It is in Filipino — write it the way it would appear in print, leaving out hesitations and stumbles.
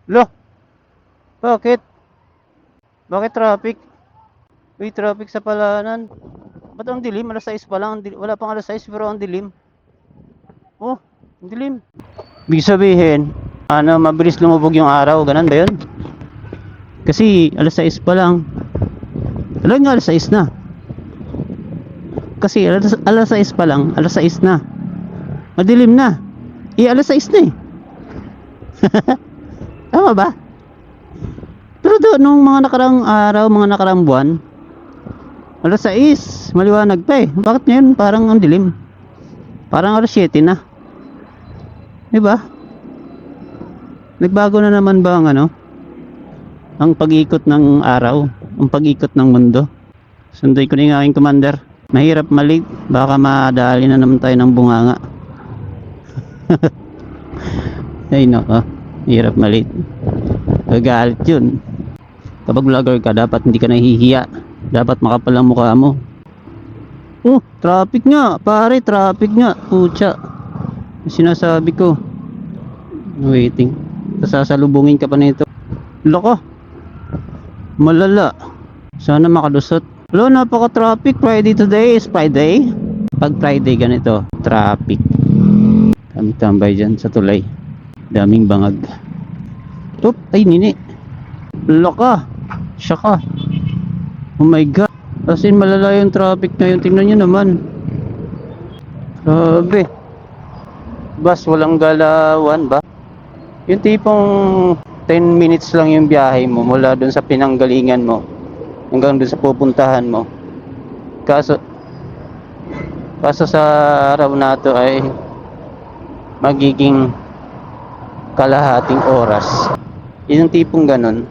Lo, bakit? Bakit traffic? Uy, traffic sa palanan. Ba't ang dilim? Alas 6 pa lang. Wala pang alas 6 pero ang dilim. Oh, ang dilim. Ibig sabihin, mabilis lumubog yung araw. Ganun ba yun? Kasi alas 6 pa lang. Alam nga alas 6 na. Kasi alas 6 pa lang. Alas 6 na. Madilim na. Alas 6 na eh. Tama ba? Pero doon, nung mga nakarang araw, mga nakarang buwan, alas 6, maliwanag pa eh. Bakit ngayon parang ang dilim? Parang alas 7 na. Diba? Nagbago na naman ba ang pag-ikot ng araw, ang pag-ikot ng mundo? Sunday ko na yung aking commander. Mahirap mali, baka madali na naman tayo ng bunganga. Ay nako, hirap mali. Gagalit yun. Kapag vlogger ka, dapat hindi ka nahihiya. Dapat makapal ang mukha mo. Oh, traffic nga, pare, traffic nga. Pucha. Sinasabi ko. Waiting. Sasalubungin ka pa nito. Loko. Malala. Sana makalusot. Hello, napaka-traffic. Friday today is Friday. Pag Friday ganito, traffic. Kami tambay dyan sa tulay. Daming bangag. Oop, ay nini. Loka. Saka. Oh my god. As in malala yung traffic ngayon. Tingnan nyo naman. Grabe. Bus walang galawan ba? Yung tipong 10 minutes lang yung biyahe mo mula dun sa pinanggalingan mo hanggang dun sa pupuntahan mo. Kaso sa araw na to ay magiging kalahating oras. Yung tipong ganun.